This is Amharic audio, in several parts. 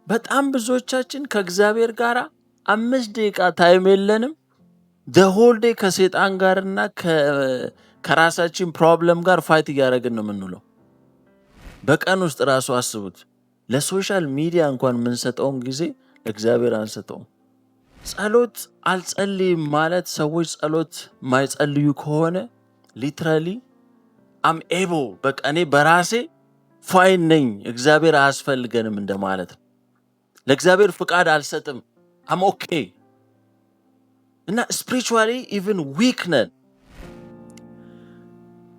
በጣም ብዙዎቻችን ከእግዚአብሔር ጋር 5 ደቂቃ ታይም የለንም። the whole day ከሰይጣን ጋርና ከራሳችን ፕሮብለም ጋር ፋይት እያደረግን ነው የምንውለው። በቀን ውስጥ ራሱ አስቡት። ለሶሻል ሚዲያ እንኳን የምንሰጠውን ጊዜ ለእግዚአብሔር አንሰጠውም። ጸሎት አልጸልይም ማለት ሰዎች ጸሎት ማይጸልዩ ከሆነ ሊትራሊ አም ኤቦ በቃ እኔ በራሴ ፋይን ነኝ፣ እግዚአብሔር አያስፈልገንም እንደማለት ነው። ለእግዚአብሔር ፍቃድ አልሰጥም፣ አም ኦኬ እና ስፒሪቹዋሊ ኢቭን ዊክ ነን።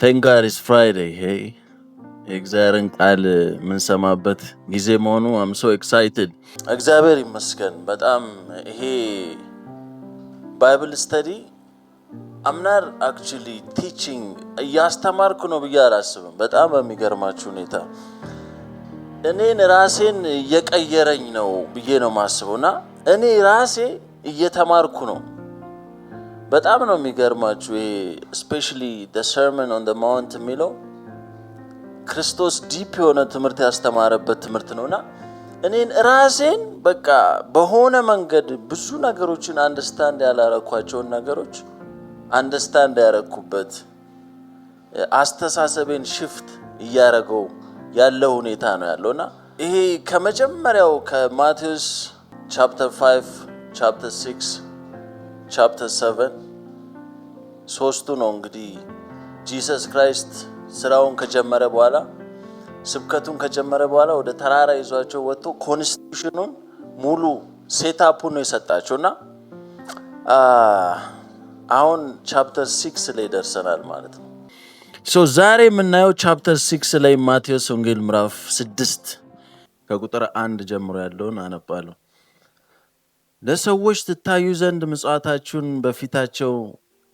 ታንክ ጋድ ኢትስ ፍራይዴይ። ሄይ የእግዚአብሔርን ቃል የምንሰማበት ጊዜ መሆኑ አም ሶ ኤክሳይትድ። እግዚአብሔር ይመስገን በጣም ይሄ ባይብል ስተዲ አምናር አክቹሊ ቲቺንግ እያስተማርኩ ነው ብዬ አላስብም። በጣም በሚገርማችሁ ሁኔታ እኔን ራሴን እየቀየረኝ ነው ብዬ ነው ማስበው እና እኔ ራሴ እየተማርኩ ነው። በጣም ነው የሚገርማችሁ። ይሄ ስፔሻሊ the sermon on the mount የሚለው ክርስቶስ ዲፕ የሆነ ትምህርት ያስተማረበት ትምህርት ነውና እኔን ራሴን በቃ በሆነ መንገድ ብዙ ነገሮችን አንደርስታንድ ያላረኳቸውን ነገሮች አንደርስታንድ ያረኩበት አስተሳሰቤን ሽፍት እያረገው ያለው ሁኔታ ነው ያለውና ይሄ ከመጀመሪያው ከማቴዎስ ቻፕተር 5 ቻፕተር 6 ቻፕተር 7 ሶስቱ ነው እንግዲህ ጂሰስ ክራይስት ስራውን ከጀመረ በኋላ ስብከቱን ከጀመረ በኋላ ወደ ተራራ ይዟቸው ወጥቶ ኮንስቲቱሽኑን ሙሉ ሴትአፑን ነው የሰጣቸውና አሁን ቻፕተር 6 ላይ ደርሰናል ማለት ነው። ዛሬ የምናየው ቻፕተር 6 ላይ ማቴዎስ ወንጌል ምዕራፍ 6 ከቁጥር 1 ጀምሮ ያለውን አነባለሁ። ለሰዎች ትታዩ ዘንድ ምጽዋታችሁን በፊታቸው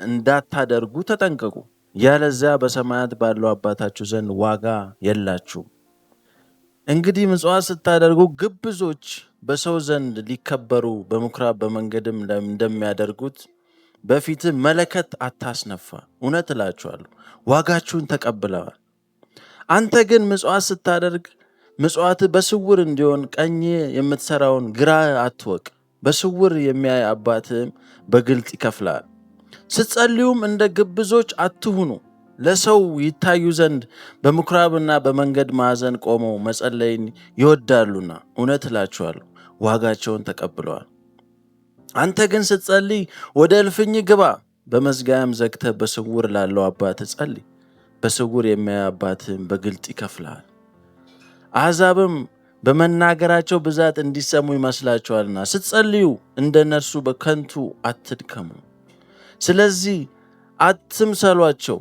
እንዳታደርጉ ተጠንቀቁ፣ ያለዚያ በሰማያት ባለው አባታችሁ ዘንድ ዋጋ የላችሁም። እንግዲህ ምጽዋት ስታደርጉ ግብዞች በሰው ዘንድ ሊከበሩ በምኩራብ በመንገድም እንደሚያደርጉት በፊት መለከት አታስነፋ። እውነት እላችኋለሁ ዋጋችሁን ተቀብለዋል። አንተ ግን ምጽዋት ስታደርግ ምጽዋት በስውር እንዲሆን ቀኝ የምትሰራውን ግራ አትወቅ፣ በስውር የሚያይ አባትህም በግልጥ ይከፍላል። ስትጸልዩም እንደ ግብዞች አትሁኑ፣ ለሰው ይታዩ ዘንድ በምኩራብና በመንገድ ማዕዘን ቆመው መጸለይን ይወዳሉና እውነት እላችኋለሁ ዋጋቸውን ተቀብለዋል። አንተ ግን ስትጸልይ ወደ እልፍኝ ግባ፣ በመዝጊያም ዘግተህ በስውር ላለው አባትህ ጸልይ፣ በስውር የሚያይ አባትህም በግልጥ ይከፍልሃል። አሕዛብም በመናገራቸው ብዛት እንዲሰሙ ይመስላችኋልና ስትጸልዩ እንደነርሱ በከንቱ አትድከሙ። ስለዚህ አትምሰሏቸው፣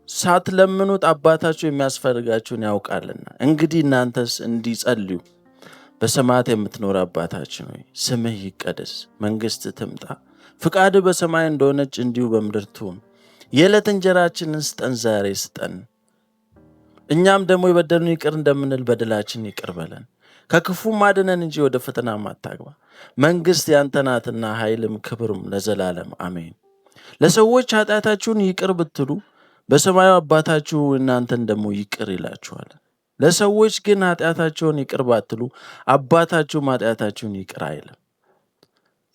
ሳትለምኑት አባታችሁ የሚያስፈልጋችሁን ያውቃልና። እንግዲህ እናንተስ እንዲጸልዩ በሰማያት የምትኖር አባታችን ሆይ ስምህ ይቀደስ፣ መንግሥት ትምጣ፣ ፍቃድህ በሰማይ እንደሆነች እንዲሁ በምድር ትሁን። የዕለት እንጀራችንን ስጠን ዛሬ ስጠን፣ እኛም ደግሞ የበደሉን ይቅር እንደምንል በደላችን ይቅር በለን፣ ከክፉም አድነን እንጂ ወደ ፈተና አታግባ፣ መንግሥት ያንተ ናትና ኃይልም ክብርም ለዘላለም አሜን። ለሰዎች ኃጢአታችሁን ይቅር ብትሉ በሰማዩ አባታችሁ እናንተን ደግሞ ይቅር ይላችኋል። ለሰዎች ግን ኃጢአታቸውን ይቅር ባትሉ አባታችሁም ኃጢአታችሁን ይቅር አይልም።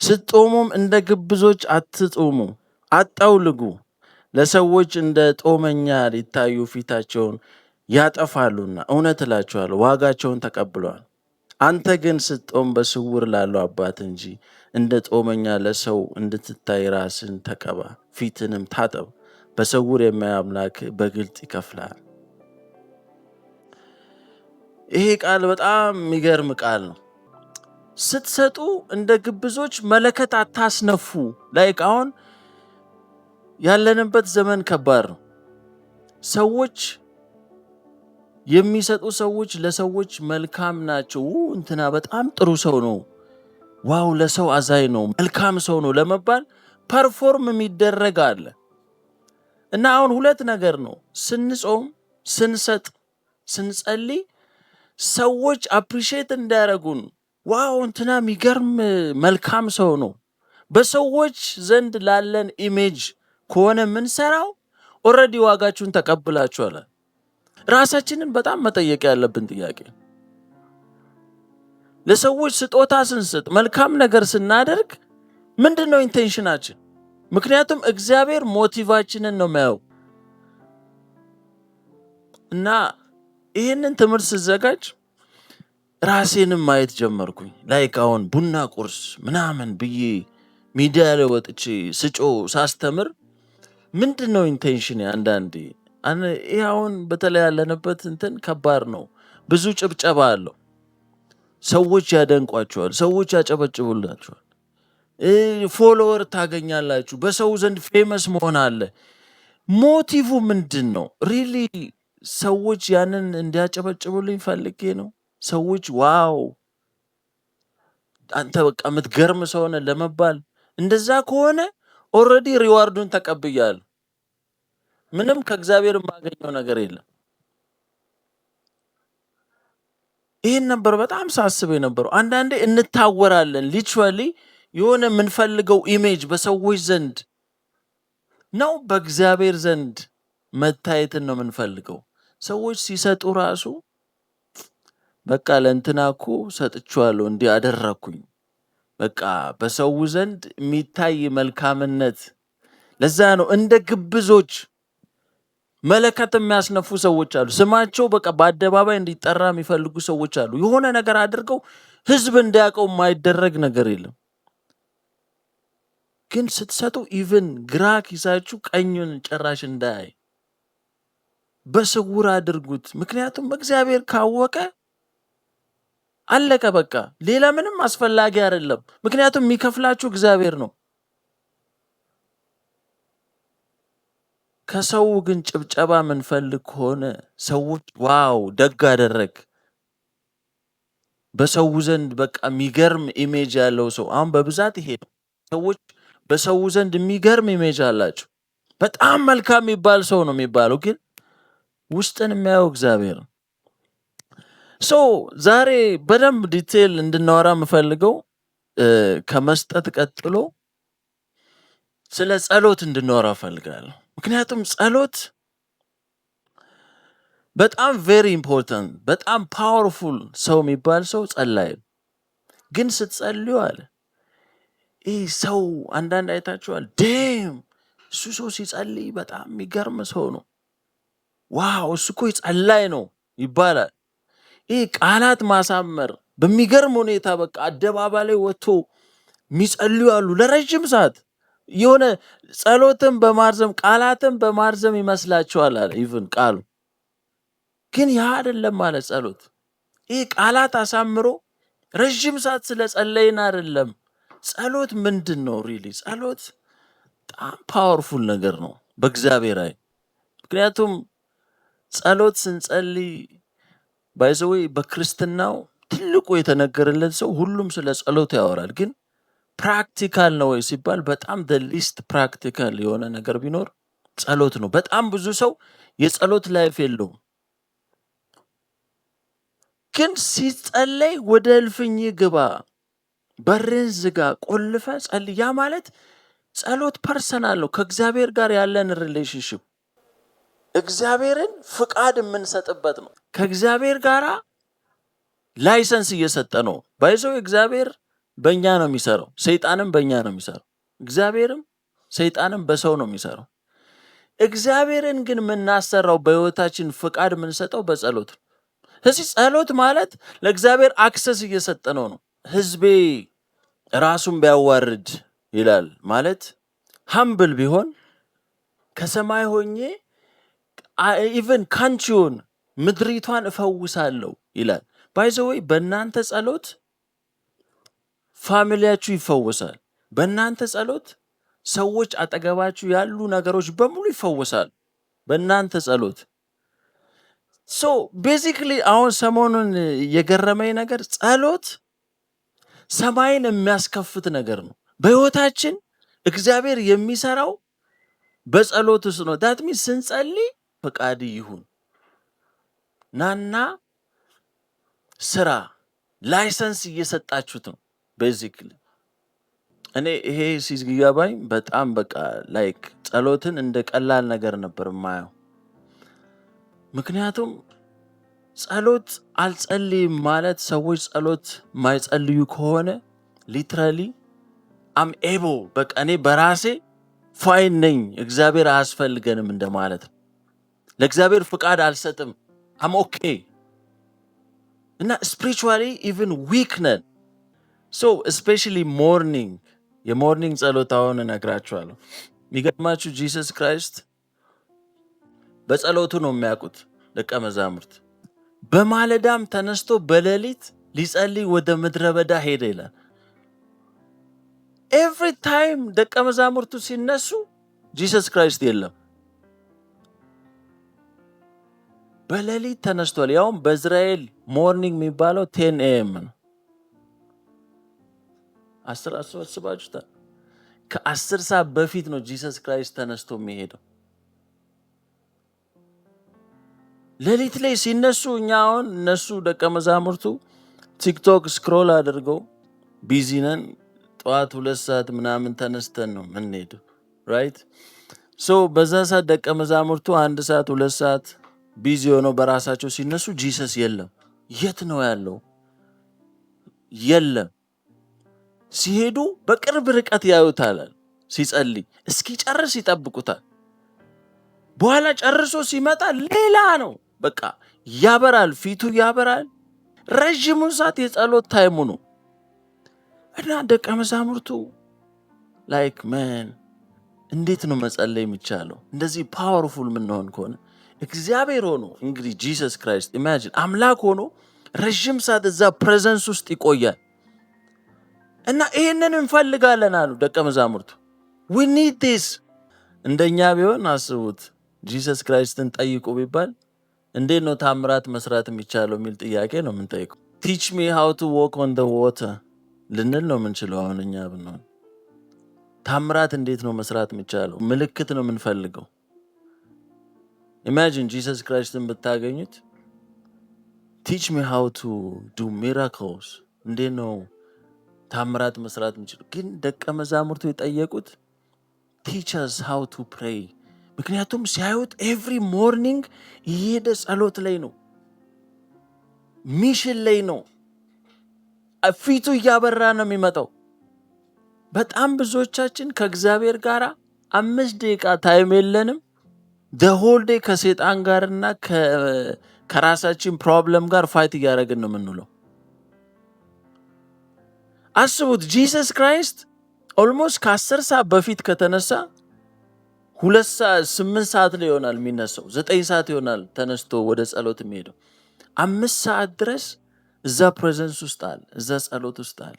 ስትጦሙም እንደ ግብዞች አትጡሙ፣ አታውልጉ፣ ለሰዎች እንደ ጦመኛ ሊታዩ ፊታቸውን ያጠፋሉና እውነት እላችኋለሁ ዋጋቸውን ተቀብለዋል። አንተ ግን ስትጦም በስውር ላለው አባት እንጂ እንደ ጦመኛ ለሰው እንድትታይ ራስን ተቀባ፣ ፊትንም ታጠብ፣ በስውር የሚያይ አምላክ በግልጥ ይከፍላል። ይሄ ቃል በጣም የሚገርም ቃል ነው። ስትሰጡ እንደ ግብዞች መለከት አታስነፉ። ላይክ አሁን ያለንበት ዘመን ከባድ ነው። ሰዎች የሚሰጡ ሰዎች ለሰዎች መልካም ናቸው። እንትና በጣም ጥሩ ሰው ነው፣ ዋው ለሰው አዛኝ ነው፣ መልካም ሰው ነው ለመባል ፐርፎርም የሚደረግ አለ እና አሁን ሁለት ነገር ነው። ስንጾም፣ ስንሰጥ፣ ስንጸልይ ሰዎች አፕሪሼት እንዲያደርጉን ዋው እንትና የሚገርም መልካም ሰው ነው በሰዎች ዘንድ ላለን ኢሜጅ ከሆነ የምንሰራው ኦልሬዲ ዋጋችሁን ተቀብላችኋል። ራሳችንን በጣም መጠየቅ ያለብን ጥያቄ ለሰዎች ስጦታ ስንሰጥ፣ መልካም ነገር ስናደርግ ምንድነው ኢንቴንሽናችን? ምክንያቱም እግዚአብሔር ሞቲቫችንን ነው የሚያየው። እና ይህንን ትምህርት ስዘጋጅ ራሴንም ማየት ጀመርኩኝ። ላይክ አሁን ቡና ቁርስ ምናምን ብዬ ሚዲያ ላይ ወጥቼ ስጮ ሳስተምር ምንድነው ኢንቴንሽን? አንዳንዴ ይህ አሁን በተለይ ያለንበት እንትን ከባድ ነው። ብዙ ጭብጨባ አለው። ሰዎች ያደንቋቸዋል፣ ሰዎች ያጨበጭቡላቸዋል፣ ፎሎወር ታገኛላችሁ፣ በሰው ዘንድ ፌመስ መሆን አለ። ሞቲቭ ምንድን ነው? ሪሊ ሰዎች ያንን እንዲያጨበጭቡልኝ ፈልጌ ነው? ሰዎች ዋው አንተ በቃ የምትገርም ሰው ነህ ለመባል? እንደዛ ከሆነ ኦልሬዲ ሪዋርዱን ተቀብያለሁ። ምንም ከእግዚአብሔር የማገኘው ነገር የለም። ይህን ነበር በጣም ሳስብ የነበረው። አንዳንዴ እንታወራለን። ሊትራሊ የሆነ የምንፈልገው ኢሜጅ በሰዎች ዘንድ ነው፣ በእግዚአብሔር ዘንድ መታየትን ነው የምንፈልገው። ሰዎች ሲሰጡ ራሱ በቃ ለእንትና እኮ ሰጥቼዋለሁ እንዲህ አደረግኩኝ፣ በቃ በሰው ዘንድ የሚታይ መልካምነት። ለዛ ነው እንደ ግብዞች መለከት የሚያስነፉ ሰዎች አሉ። ስማቸው በቃ በአደባባይ እንዲጠራ የሚፈልጉ ሰዎች አሉ። የሆነ ነገር አድርገው ህዝብ እንዲያውቀው የማይደረግ ነገር የለም። ግን ስትሰጡ ኢቭን ግራ ኪሳችሁ ቀኙን ጭራሽ እንዳያይ በስውር አድርጉት። ምክንያቱም እግዚአብሔር ካወቀ አለቀ በቃ። ሌላ ምንም አስፈላጊ አይደለም። ምክንያቱም የሚከፍላችሁ እግዚአብሔር ነው። ከሰው ግን ጭብጨባ ምንፈልግ ከሆነ ሰዎች ዋው ደግ አደረግ፣ በሰው ዘንድ በቃ የሚገርም ኢሜጅ ያለው ሰው አሁን በብዛት ይሄ ነው። ሰዎች በሰው ዘንድ የሚገርም ኢሜጅ አላቸው። በጣም መልካም የሚባል ሰው ነው የሚባለው፣ ግን ውስጥን የሚያየው እግዚአብሔር ነው። ዛሬ በደንብ ዲቴል እንድናወራ የምፈልገው ከመስጠት ቀጥሎ ስለ ጸሎት እንድናወራ እፈልጋለሁ። ምክንያቱም ጸሎት በጣም ቬሪ ኢምፖርታንት፣ በጣም ፓወርፉል ሰው የሚባል ሰው ጸላይ ነው። ግን ስትጸልዩ አለ ይህ ሰው አንዳንድ አይታችኋል፣ ዴም እሱ ሰው ሲጸልይ በጣም የሚገርም ሰው ነው፣ ዋው እሱ እኮ ጸላይ ነው ይባላል። ይህ ቃላት ማሳመር በሚገርም ሁኔታ በቃ አደባባይ ላይ ወጥቶ የሚጸልዩ አሉ ለረጅም ሰዓት። የሆነ ጸሎትን በማርዘም ቃላትን በማርዘም ይመስላችኋል አለ ኢቭን ቃሉ። ግን ያ አይደለም ማለት ጸሎት። ይህ ቃላት አሳምሮ ረጅም ሰዓት ስለ ጸለይን አይደለም። ጸሎት ምንድን ነው? ሪሊ ጸሎት በጣም ፓወርፉል ነገር ነው በእግዚአብሔር ላይ። ምክንያቱም ጸሎት ስንጸልይ ባይዘዌ በክርስትናው ትልቁ የተነገረለት ሰው ሁሉም ስለ ጸሎት ያወራል። ግን ፕራክቲካል ነው ወይ ሲባል በጣም ሊስት ፕራክቲካል የሆነ ነገር ቢኖር ጸሎት ነው። በጣም ብዙ ሰው የጸሎት ላይፍ የለውም። ግን ሲጸለይ ወደ እልፍኝ ግባ፣ በርን ዝጋ፣ ቆልፈ ጸልይ። ያ ማለት ጸሎት ፐርሰናል ነው፣ ከእግዚአብሔር ጋር ያለን ሪሌሽንሽፕ፣ እግዚአብሔርን ፍቃድ የምንሰጥበት ነው። ከእግዚአብሔር ጋር ላይሰንስ እየሰጠ ነው። ባይዘው እግዚአብሔር በእኛ ነው የሚሰራው፣ ሰይጣንም በእኛ ነው የሚሰራው። እግዚአብሔርም ሰይጣንም በሰው ነው የሚሰራው። እግዚአብሔርን ግን የምናሰራው በህይወታችን ፍቃድ የምንሰጠው በጸሎት ነው። ስለዚህ ጸሎት ማለት ለእግዚአብሔር አክሰስ እየሰጠ ነው። ህዝቤ ራሱን ቢያዋርድ ይላል ማለት ሀምብል ቢሆን ከሰማይ ሆኜ ኢቨን ካንቺውን ምድሪቷን እፈውሳለሁ ይላል። ባይዘወይ በእናንተ ጸሎት ፋሚሊያችሁ ይፈወሳል። በእናንተ ጸሎት ሰዎች አጠገባችሁ ያሉ ነገሮች በሙሉ ይፈወሳል በእናንተ ጸሎት። ቤዚክሊ አሁን ሰሞኑን የገረመኝ ነገር ጸሎት ሰማይን የሚያስከፍት ነገር ነው። በህይወታችን እግዚአብሔር የሚሰራው በጸሎት ውስጥ ነው። ዳት ሚንስ ስንጸልይ ፈቃድ ይሁን ናና ስራ ላይሰንስ እየሰጣችሁት ነው። ቤዚክሊ እኔ ይሄ ሲገባኝ በጣም በቃ ላይክ ጸሎትን እንደ ቀላል ነገር ነበር ማየው። ምክንያቱም ጸሎት አልጸልይም ማለት ሰዎች ጸሎት ማይጸልዩ ከሆነ ሊትራሊ አም ኤብል በቃ እኔ በራሴ ፋይን ነኝ፣ እግዚአብሔር አያስፈልገንም እንደማለት ነው። ለእግዚአብሔር ፍቃድ አልሰጥም፣ አም ኦኬ እና ስፒሪቹዋሊ ኢቭን ዊክ ነን። ሶ ስፔሻሊ ሞርኒንግ የሞርኒንግ ጸሎት አሁን እነግራችኋለሁ። የሚገርማችሁ ጂሰስ ክራይስት በጸሎቱ ነው የሚያውቁት ደቀ መዛሙርት። በማለዳም ተነስቶ በሌሊት ሊጸልይ ወደ ምድረ በዳ ሄደ ይላል። ኤቭሪ ታይም ደቀ መዛሙርቱ ሲነሱ ጂሰስ ክራይስት የለም። በሌሊት ተነስቷል። ያውም በእስራኤል ሞርኒንግ የሚባለው 10 AM ነው። 10 አስባችሁታል? ከ10 ሰዓት በፊት ነው ጂሰስ ክራይስት ተነስቶ የሚሄደው። ሌሊት ላይ ሲነሱ እኛ አሁን እነሱ ደቀ መዛሙርቱ ቲክቶክ ስክሮል አድርገው ቢዚ ነን። ጠዋት 2 ሰዓት ምናምን ተነስተን ነው የምንሄደው ራይት። ሶ በዛ ሰዓት ደቀ መዛሙርቱ 1 ሰዓት 2 ሰዓት ቢዚ ሆነው በራሳቸው ሲነሱ ጂሰስ የለም። የት ነው ያለው? የለም። ሲሄዱ በቅርብ ርቀት ያዩታል ሲጸልይ፣ እስኪጨርስ ይጠብቁታል። በኋላ ጨርሶ ሲመጣ ሌላ ነው። በቃ ያበራል፣ ፊቱ ያበራል። ረዥሙን ሰዓት የጸሎት ታይሙ ነው እና ደቀ መዛሙርቱ ላይክ መን እንዴት ነው መጸለይ የሚቻለው? እንደዚህ ፓወርፉል ምንሆን ከሆነ እግዚአብሔር ሆኖ እንግዲህ ጂሰስ ክራይስት ኢማጂን አምላክ ሆኖ ረዥም ሰዓት እዛ ፕሬዘንስ ውስጥ ይቆያል እና ይህንን እንፈልጋለን አሉ ደቀ መዛሙርቱ። we need this። እንደኛ ቢሆን አስቡት ጂሰስ ክራይስትን ጠይቁ ቢባል እንዴት ነው ታምራት መስራት የሚቻለው የሚል ጥያቄ ነው የምንጠይቀው። teach me how to walk on the water ልንል ነው የምንችለው። አሁን እኛ ብንሆን ታምራት እንዴት ነው መስራት የሚቻለው? ምልክት ነው የምንፈልገው። ኢማጂን ጂሰስ ክራይስትን ብታገኙት teach me how to do miracles እንዴት ነው ታምራት መስራት የሚችለው? ግን ደቀ መዛሙርቱ የጠየቁት teach us how to pray። ምክንያቱም ሲያዩት ኤቭሪ ሞርኒንግ እየሄደ ጸሎት ላይ ነው፣ ሚሽን ላይ ነው፣ ፊቱ እያበራ ነው የሚመጣው። በጣም ብዙዎቻችን ከእግዚአብሔር ጋር 5 ደቂቃ ታይም የለንም። ሆል ዴይ ከሴጣን ጋርና ከራሳችን ፕሮብለም ጋር ፋይት እያደረግን ነው የምንውለው። አስቡት ጂሰስ ክራይስት ኦልሞስት ከ10 ሰዓት በፊት ከተነሳ 8 ሰዓት ላይ ይሆናል የሚነሳው፣ 9 ሰዓት ይሆናል ተነስቶ ወደ ጸሎት የሚሄደው። 5 ሰዓት ድረስ እዛ ፕሬዘንስ ውስጥ አለ፣ እዛ ጸሎት ውስጥ አለ።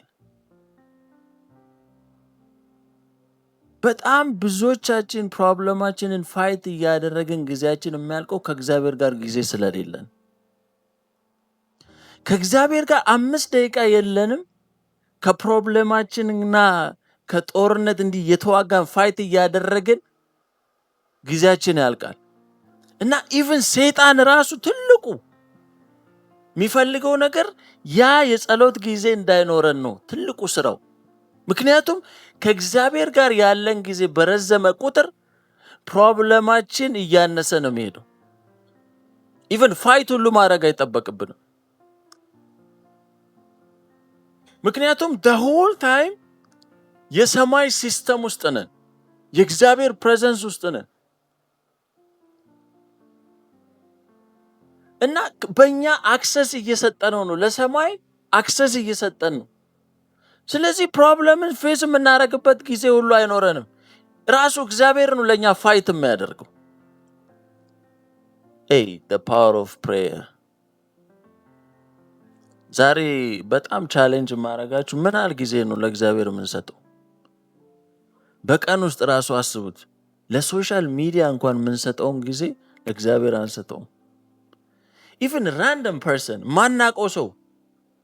በጣም ብዙዎቻችን ፕሮብለማችንን ፋይት እያደረግን ጊዜያችን የሚያልቀው ከእግዚአብሔር ጋር ጊዜ ስለሌለን። ከእግዚአብሔር ጋር 5 ደቂቃ የለንም። ከፕሮብለማችንና ከጦርነት እንዲህ የተዋጋን ፋይት እያደረግን ጊዜያችን ያልቃል እና ኢቭን ሰይጣን ራሱ ትልቁ የሚፈልገው ነገር ያ የጸሎት ጊዜ እንዳይኖረን ነው ትልቁ ስራው። ምክንያቱም ከእግዚአብሔር ጋር ያለን ጊዜ በረዘመ ቁጥር ፕሮብለማችን እያነሰ ነው የሚሄደው። ኢቭን ፋይት ሁሉ ማድረግ አይጠበቅብንም። ምክንያቱም the whole time የሰማይ ሲስተም ውስጥ ነን፣ የእግዚአብሔር ፕሬዘንስ ውስጥ ነን እና በእኛ አክሰስ እየሰጠነው ነው፣ ለሰማይ አክሰስ እየሰጠን ነው። ስለዚህ ፕሮብለምን ፌስ የምናደርግበት ጊዜ ሁሉ አይኖረንም። ራሱ እግዚአብሔር ነው ለእኛ ፋይት የሚያደርገው። the power of prayer። ዛሬ በጣም ቻሌንጅ ማድረጋችሁ ምን ያህል ጊዜ ነው ለእግዚአብሔር የምንሰጠው? በቀን ውስጥ ራሱ አስቡት። ለሶሻል ሚዲያ እንኳን የምንሰጠውን ጊዜ ለእግዚአብሔር አንሰጠውም። ኢቭን ራንደም ፐርሰን ማናውቀው ሰው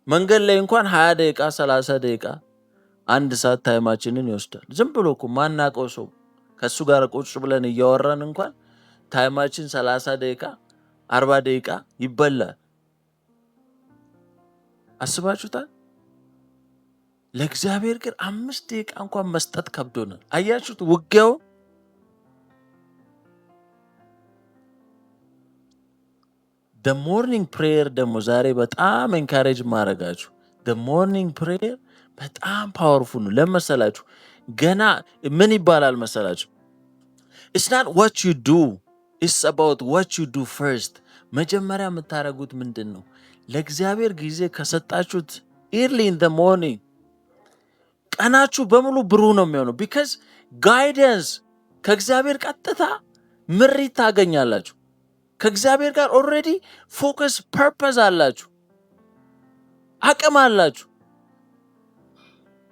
መንገድ ላይ እንኳን 20 ደቂቃ 30 ደቂቃ 1 ሰዓት ታይማችንን ይወስዳል። ዝም ብሎ እኮ ማናውቀው ሰው ከሱ ጋር ቁጭ ብለን እያወራን እንኳን ታይማችን 30 ደቂቃ 40 ደቂቃ ይበላል። አስባችሁታል? ለእግዚአብሔር ግን 5 ደቂቃ እንኳን መስጠት ከብዶናል። አያችሁት ውጊያው? the morning prayer ደግሞ ዛሬ በጣም encourage ማረጋችሁ the morning prayer በጣም ፓወርፉል ነው። ለመሰላችሁ ገና ምን ይባላል መሰላችሁ? it's not what you do, it's about what you do first። መጀመሪያ የምታረጉት ምንድን ነው? ለእግዚአብሔር ጊዜ ከሰጣችሁት early in the morning ቀናችሁ በሙሉ ብሩህ ነው የሚሆነው። because guidance ከእግዚአብሔር ቀጥታ ምሪት ታገኛላችሁ። ከእግዚአብሔር ጋር ኦልሬዲ ፎከስ ፐርፐዝ አላችሁ፣ አቅም አላችሁ፣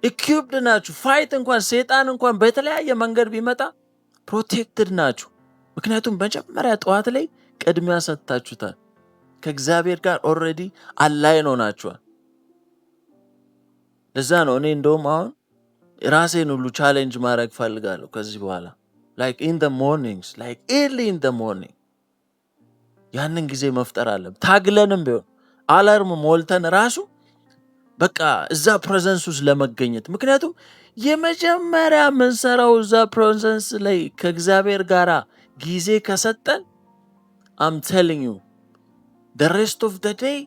ኢኩይፕድ ናችሁ። ፋይት እንኳን ሰይጣን እንኳን በተለያየ መንገድ ቢመጣ ፕሮቴክትድ ናችሁ። ምክንያቱም መጀመሪያ ጠዋት ላይ ቅድሚያ ሰጥታችሁታል። ከእግዚአብሔር ጋር ኦልሬዲ አላይን ሆናችኋል። ለዛ ነው እኔ እንደውም አሁን ራሴን ሁሉ ቻሌንጅ ማድረግ ፈልጋለሁ ከዚህ በኋላ like in the mornings, like early in the morning ያንን ጊዜ መፍጠር አለብን። ታግለንም ቢሆን አላርም ሞልተን ራሱ በቃ እዛ ፕሬዘንስ ውስጥ ለመገኘት። ምክንያቱም የመጀመሪያ ምንሰራው እዛ ፕሬዘንስ ላይ ከእግዚአብሔር ጋር ጊዜ ከሰጠን I'm telling you the rest of the day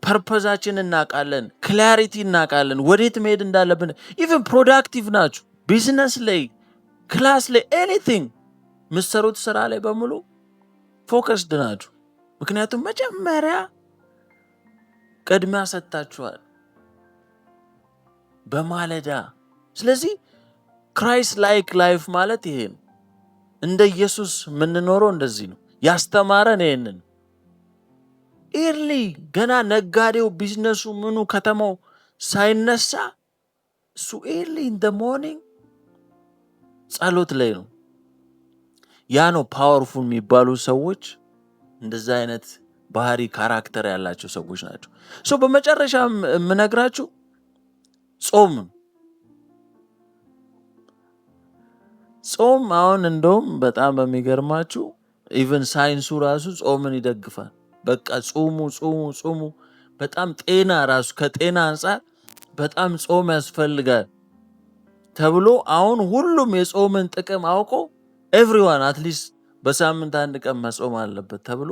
ፐርፐዛችን እናቃለን፣ ክላሪቲ እናቃለን፣ ወዴት መሄድ እንዳለብን። ኢቨን ፕሮዳክቲቭ ናችሁ፣ ቢዝነስ ላይ፣ ክላስ ላይ፣ ኤኒቲንግ ምሰሩት ስራ ላይ በሙሉ ፎከስድ ናችሁ። ምክንያቱም መጀመሪያ ቅድሚያ ሰጥታችኋል በማለዳ። ስለዚህ ክራይስት ላይክ ላይፍ ማለት ይሄ ነው። እንደ ኢየሱስ የምንኖረው እንደዚህ ነው። ያስተማረን ይሄንን ኤርሊ ገና ነጋዴው ቢዝነሱ ምኑ ከተማው ሳይነሳ እሱ ኤርሊ ኢን ደ ሞርኒንግ ጸሎት ላይ ነው። ያ ነው ፓወርፉል የሚባሉ ሰዎች፣ እንደዛ አይነት ባህሪ ካራክተር ያላቸው ሰዎች ናቸው። ሶ በመጨረሻ የምነግራችሁ ጾም አሁን እንደውም በጣም በሚገርማችሁ ኢቨን ሳይንሱ ራሱ ጾምን ይደግፋል። በቃ ጾሙ በጣም ጤና ራሱ ከጤና አንጻር በጣም ጾም ያስፈልጋል ተብሎ አሁን ሁሉም የጾምን ጥቅም አውቆ ኤቭሪዋን አትሊስት በሳምንት አንድ ቀን መጾም አለበት ተብሎ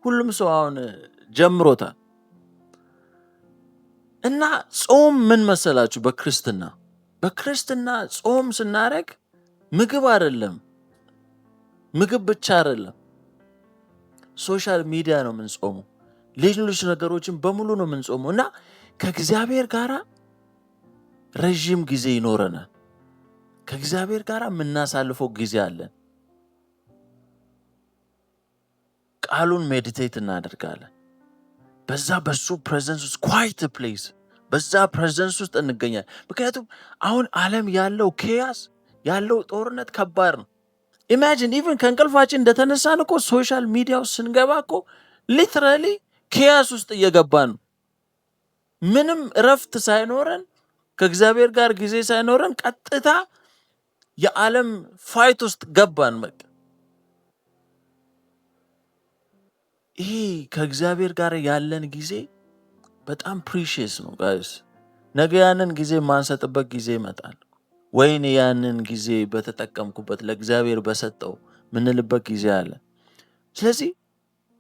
ሁሉም ሰው አሁን ጀምሮታል። እና ጾም ምን መሰላችሁ? በክርስትና ጾም ስናረግ ምግብ አይደለም፣ ምግብ ብቻ አይደለም፣ ሶሻል ሚዲያ ነው የምንጾመው፣ ሌሎች ነገሮችን በሙሉ ነው የምንጾመው። እና ከእግዚአብሔር ጋር ረዥም ጊዜ ይኖረናል። ከእግዚአብሔር ጋር የምናሳልፈው ጊዜ አለን። ቃሉን ሜዲቴት እናደርጋለን። በሱ ፕሬዘንስ ውስጥ ኳይት ፕሌስ፣ በዛ ፕሬዘንስ ውስጥ እንገኛለን። ምክንያቱም አሁን ዓለም ያለው ኬያስ ያለው ጦርነት ከባድ ነው። ኢማጂን ኢቨን ከእንቅልፋችን እንደተነሳን እኮ ሶሻል ሚዲያው ስንገባ እኮ ሊትራሊ ኬያስ ውስጥ እየገባን ነው። ምንም እረፍት ሳይኖረን ከእግዚአብሔር ጋር ጊዜ ሳይኖረን ቀጥታ የዓለም ፋይት ውስጥ ገባን። በቃ ይሄ ከእግዚአብሔር ጋር ያለን ጊዜ በጣም ፕሪሺየስ ነው ጋይስ። ነገ ያንን ጊዜ ማንሰጥበት ጊዜ ይመጣል። ወይኔ ያንን ጊዜ በተጠቀምኩበት ለእግዚአብሔር በሰጠው ምንልበት ጊዜ አለ። ስለዚህ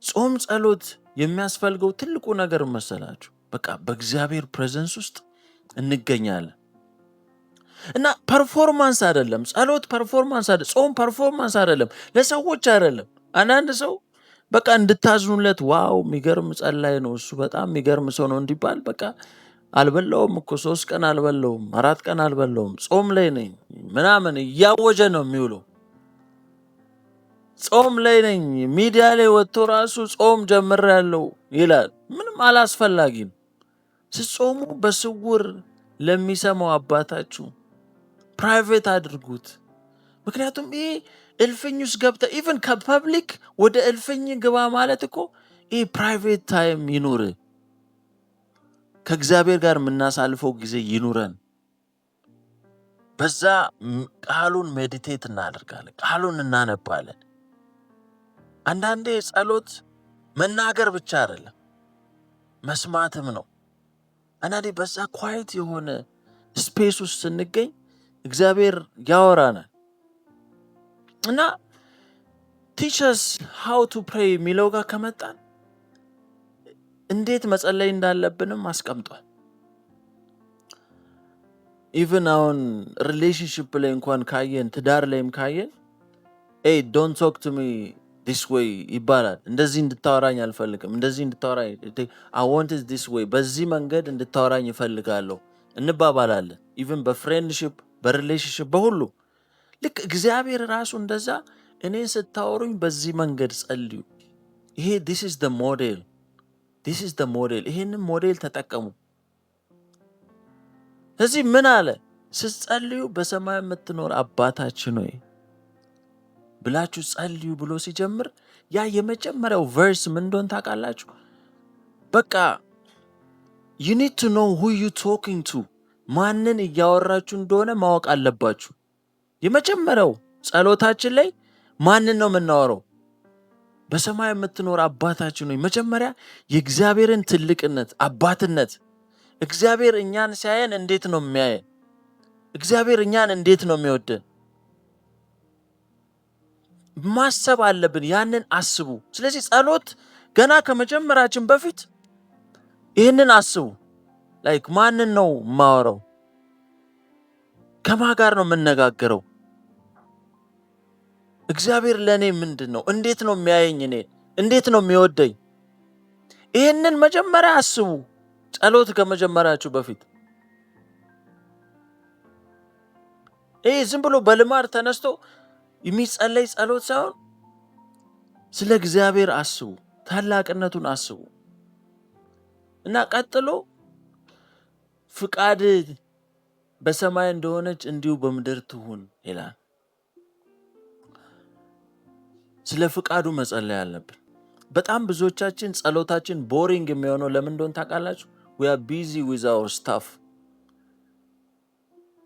ጾም ጸሎት የሚያስፈልገው ትልቁ ነገር መሰላችሁ? በቃ በእግዚአብሔር ፕሬዘንስ ውስጥ እንገኛለን። እና ፐርፎርማንስ አይደለም ጸሎት፣ ፐርፎርማንስ አይደለም ጾም፣ ፐርፎርማንስ አይደለም፣ ለሰዎች አይደለም። አንዳንድ ሰው በቃ እንድታዝኑለት ዋው የሚገርም ጸላይ ነው እሱ በጣም የሚገርም ሰው ነው እንዲባል በቃ አልበላውም እኮ 3 ቀን አልበላውም 4 ቀን አልበላውም ጾም ላይ ነኝ ምናምን እያወጀ ነው የሚውለው። ጾም ላይ ነኝ ሚዲያ ላይ ወጥቶ ራሱ ጾም ጀምሬያለሁ ይላል። ምንም አላስፈላጊ ነው። ስትጾሙ በስውር ለሚሰማው አባታችሁ ፕራይቬት አድርጉት። ምክንያቱም ይሄ እልፍኝ ውስጥ ገብተ ኢቨን ከፐብሊክ ወደ እልፍኝ ግባ ማለት እኮ ይሄ ፕራይቬት ታይም ይኑር። ከእግዚአብሔር ጋር የምናሳልፈው ጊዜ ይኑረን። በዛ ቃሉን ሜዲቴት እናደርጋለን፣ ቃሉን እናነባለን። አንዳንዴ ጸሎት መናገር ብቻ አይደለም መስማትም ነው። አንዳንዴ በዛ ኳይት የሆነ ስፔስ ውስጥ ስንገኝ እግዚአብሔር ያወራናል። እና ቲች አስ ሃው ቱ ፕሬይ የሚለው ጋር ከመጣን እንዴት መጸለይ እንዳለብንም አስቀምጧል። ኢቭን አሁን ሪሌሽንሺፕ ላይ እንኳን ካየን ትዳር ላይም ካየን ዶንት ቶክ ቱ ሚ ዲስ ዌይ ይባላል። እንደዚህ እንድታወራኝ አልፈልግም፣ እንደዚህ እንድታወራኝ አይ ዋንት ኢት ዲስ ዌይ፣ በዚህ መንገድ እንድታወራኝ እፈልጋለሁ እንባባላለን። ኢቭን በፍሬንድሺፕ በሪሌሽንሺፕ በሁሉ ልክ እግዚአብሔር ራሱ እንደዛ እኔን ስታወሩኝ በዚህ መንገድ ጸልዩ። ይሄ ዲስ ኢዝ ዘ ሞዴል፣ ዲስ ኢዝ ዘ ሞዴል። ይሄንን ሞዴል ተጠቀሙ። ስለዚህ ምን አለ? ስትጸልዩ በሰማይ የምትኖር አባታችን ሆይ ብላችሁ ጸልዩ ብሎ ሲጀምር ያ የመጀመሪያው ቨርስ ምን እንደሆነ ታውቃላችሁ? በቃ you need to know who you talking to፣ ማንን እያወራችሁ እንደሆነ ማወቅ አለባችሁ። የመጀመሪያው ጸሎታችን ላይ ማንን ነው የምናወራው? በሰማይ የምትኖር አባታችን ሆይ። መጀመሪያ የእግዚአብሔርን ትልቅነት፣ አባትነት፣ እግዚአብሔር እኛን ሲያየን እንዴት ነው የሚያየን? እግዚአብሔር እኛን እንዴት ነው የሚወደን ማሰብ አለብን። ያንን አስቡ። ስለዚህ ጸሎት ገና ከመጀመራችን በፊት ይህንን አስቡ። ላይክ ማንን ነው የማወራው? ከማን ጋር ነው የምነጋገረው? እግዚአብሔር ለእኔ ምንድን ነው? እንዴት ነው የሚያየኝ? እኔ እንዴት ነው የሚወደኝ? ይህንን መጀመሪያ አስቡ፣ ጸሎት ከመጀመራችሁ በፊት። ይህ ዝም ብሎ በልማድ ተነስቶ የሚጸለይ ጸሎት ሳይሆን ስለ እግዚአብሔር አስቡ፣ ታላቅነቱን አስቡ እና ቀጥሎ ፍቃድ በሰማይ እንደሆነች እንዲሁ በምድር ትሁን ይላል። ስለ ፍቃዱ መጸለይ አለብን። በጣም ብዙዎቻችን ጸሎታችን ቦሪንግ የሚሆነው ለምን እንደሆነ ታውቃላችሁ? we are busy with our stuff።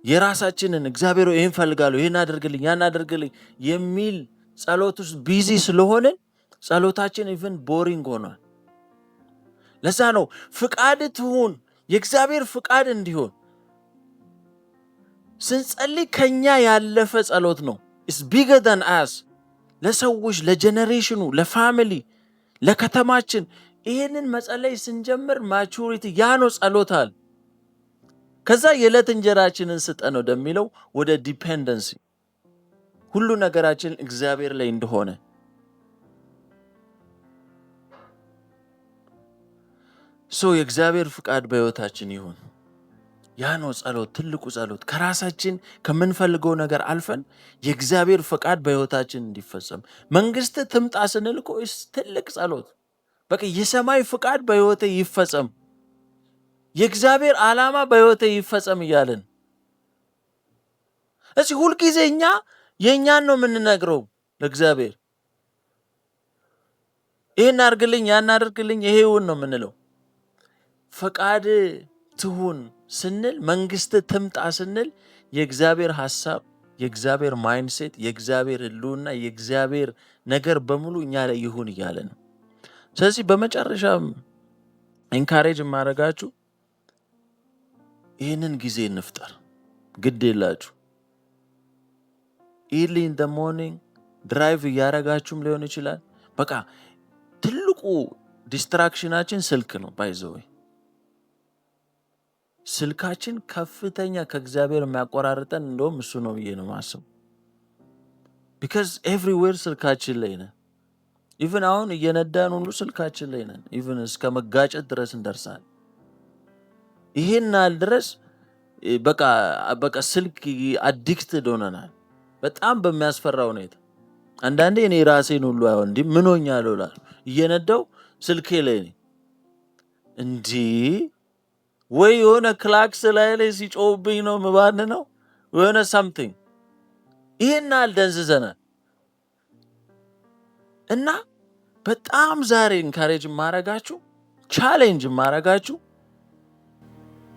የራሳችንን እግዚአብሔር ይሄን ፈልጋለሁ፣ ይሄን አድርግልኝ፣ ያን አድርግልኝ የሚል ጸሎት ውስጥ ቢዚ ስለሆንን ጸሎታችን ኢቭን ቦሪንግ ሆኗል። ለዛ ነው ፍቃድ ትሁን፣ የእግዚአብሔር ፍቃድ እንዲሆን ስንጸልይ ከኛ ያለፈ ጸሎት ነው። it's bigger than us። ለሰዎች፣ ለጀነሬሽኑ፣ ለፋሚሊ፣ ለከተማችን ይሄንን መጸለይ ስንጀምር ማቹሪቲ ያ ነው ጸሎታል። ከዛ የዕለት እንጀራችንን ስጠን ወደሚለው ወደ ዲፔንደንሲ፣ ሁሉ ነገራችን እግዚአብሔር ላይ እንደሆነ የእግዚአብሔር ፍቃድ በሕይወታችን ይሁን። ያ ነው ጸሎት፣ ትልቁ ጸሎት። ከራሳችን ከምንፈልገው ነገር አልፈን የእግዚአብሔር ፍቃድ በሕይወታችን እንዲፈጸም መንግስት ትምጣ ስንል እኮ ትልቅ ጸሎት። በቃ የሰማይ ፍቃድ በሕይወቴ ይፈጸም፣ የእግዚአብሔር ዓላማ በሕይወቴ ይፈጸም እያለን እዚህ ሁልጊዜ እኛ የእኛን ነው የምንነግረው ለእግዚአብሔር። ይህን አድርግልኝ፣ ያን አድርግልኝ፣ ይሄውን ነው የምንለው። ፈቃድ ትሁን ስንል፣ መንግስት ትምጣ ስንል የእግዚአብሔር ሐሳብ፣ የእግዚአብሔር ማይንድሴት፣ የእግዚአብሔር ህልውና፣ የእግዚአብሔር ነገር በሙሉ እኛ ላይ ይሁን እያለ ነው። ስለዚህ በመጨረሻም ኢንካሬጅ የማደርጋችሁ ይህንን ጊዜ እንፍጠር። ግድ የላችሁ ኢርሊ ኢን ደ ሞርኒንግ ድራይቭ እያረጋችሁም ሊሆን ይችላል። በቃ ትልቁ ዲስትራክሽናችን ስልክ ነው። ባይዘወይ ስልካችን ከፍተኛ ከእግዚአብሔር የሚያቆራርጠን እንደውም እሱ ነው ብዬ ነው ማስበው። ቢካዝ ኤቭሪዌር ስልካችን ላይ ነን። ኢቭን አሁን እየነዳን ሁሉ ስልካችን ላይ ነን። ኢቭን እስከ መጋጨት ድረስ እንደርሳለን። ይሄን ያህል ድረስ በቃ ስልክ አዲክትድ ሆነናል፣ በጣም በሚያስፈራ ሁኔታ። አንዳንዴ እኔ ራሴን ሁሉ አይሆን እንዲህ ምን ሆኛለሁ እላለሁ። እየነዳው ስልኬ ላይ ነኝ። እንዲህ ወይ የሆነ ክላክስ ላይ ሲጮህብኝ ነው ምባን ነው የሆነ ሳምቲንግ። ይሄን ያህል ደንዝዘናል። እና በጣም ዛሬ ኢንካሬጅ ማረጋችሁ፣ ቻሌንጅ ማረጋችሁ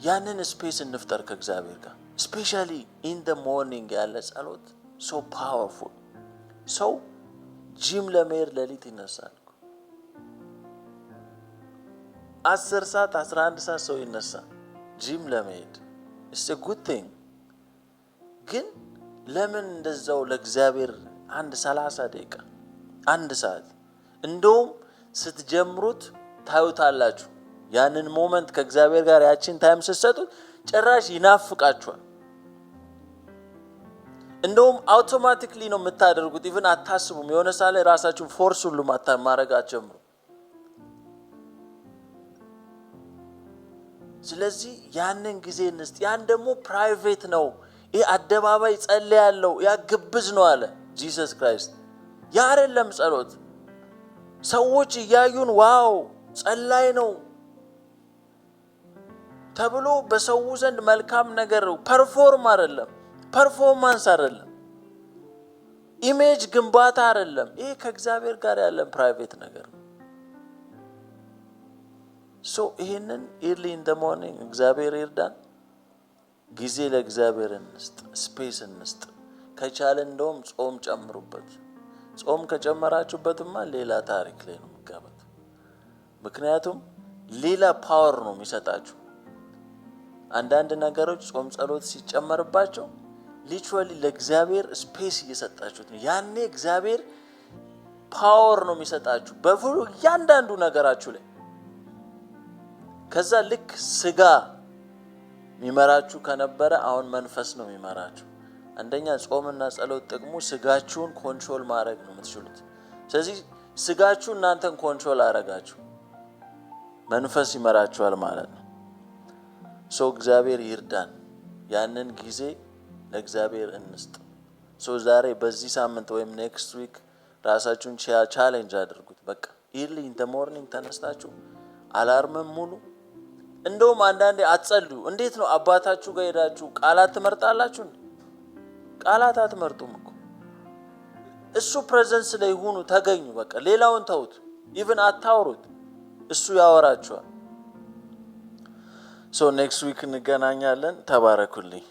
ያንን ስፔስ እንፍጠር ከእግዚአብሔር ጋር። ስፔሻሊ ኢን ደ ሞርኒንግ ያለ ጸሎት ሶ ፓወርፉል። ሰው ጂም ለመሄድ ሌሊት ይነሳል። 10 ሰዓት 11 ሰዓት ሰው ይነሳል ጂም ለመሄድ። it's a good thing። ግን ለምን እንደዛው ለእግዚአብሔር 30 ደቂቃ 1 ሰዓት እንደውም ስትጀምሩት ታዩታላችሁ ያንን ሞመንት ከእግዚአብሔር ጋር ያቺን ታይም ስትሰጡት ጭራሽ ይናፍቃችኋል። እንደውም አውቶማቲክሊ ነው የምታደርጉት። ኢቭን አታስቡም። የሆነ ሰዓት ላይ ራሳችሁን ፎርስ ሁሉ ማድረግ አትጀምሩ። ስለዚህ ያንን ጊዜ እንስጥ። ያን ደግሞ ፕራይቬት ነው። ይሄ አደባባይ ጸልያለሁ ያ ግብዝ ነው አለ ጂሰስ ክራይስት። ያ አይደለም ጸሎት። ሰዎች እያዩን ዋው ጸላይ ነው ተብሎ በሰው ዘንድ መልካም ነገር ፐርፎርማንስ አይደለም፣ ኢሜጅ ግንባታ አይደለም። ይሄ ከእግዚአብሔር ጋር ያለን ፕራይቬት ነገር ነው። ይሄንን early in the morning እግዚአብሔር ይርዳን። ጊዜ ለእግዚአብሔር እንስጥ፣ ስፔስ እንስጥ። ከቻለ እንደውም ጾም ጨምሩበት። ጾም ከጨመራችሁበትማ ሌላ ታሪክ ላይ ነው የምትገቡት። ምክንያቱም ሌላ ፓወር ነው የሚሰጣችሁ። አንዳንድ ነገሮች ጾም ጸሎት ሲጨመርባቸው ሊትራሊ ለእግዚአብሔር ስፔስ እየሰጣችሁት ነው። ያኔ እግዚአብሔር ፓወር ነው የሚሰጣችሁ በሁሉ እያንዳንዱ ነገራችሁ ላይ። ከዛ ልክ ስጋ የሚመራችሁ ከነበረ አሁን መንፈስ ነው የሚመራችሁ። አንደኛ ጾምና ጸሎት ጥቅሙ ስጋችሁን ኮንትሮል ማድረግ ነው የምትችሉት። ስለዚህ ስጋችሁ እናንተን ኮንትሮል አደረጋችሁ፣ መንፈስ ይመራችኋል ማለት ነው። እግዚአብሔር ይርዳን። ያንን ጊዜ ለእግዚአብሔር እንስጥ። ዛሬ በዚህ ሳምንት ወይም ኔክስት ዊክ ራሳችሁን ቻሌንጅ አድርጉት። በቃ early in the morning ተነስታችሁ አላርምም ሙሉ። እንደውም አንዳንዴ አትጸልዩ። እንዴት ነው አባታችሁ ጋር ሄዳችሁ ቃላት ትመርጣላችሁ? ቃላት አትመርጡም እኮ። እሱ ፕሬዘንስ ላይ ሁኑ፣ ተገኙ። በቃ ሌላውን ተውት። ኢቭን አታውሩት፣ እሱ ያወራችኋል። ኔክስት ዊክ እንገናኛለን። ተባረኩልኝ።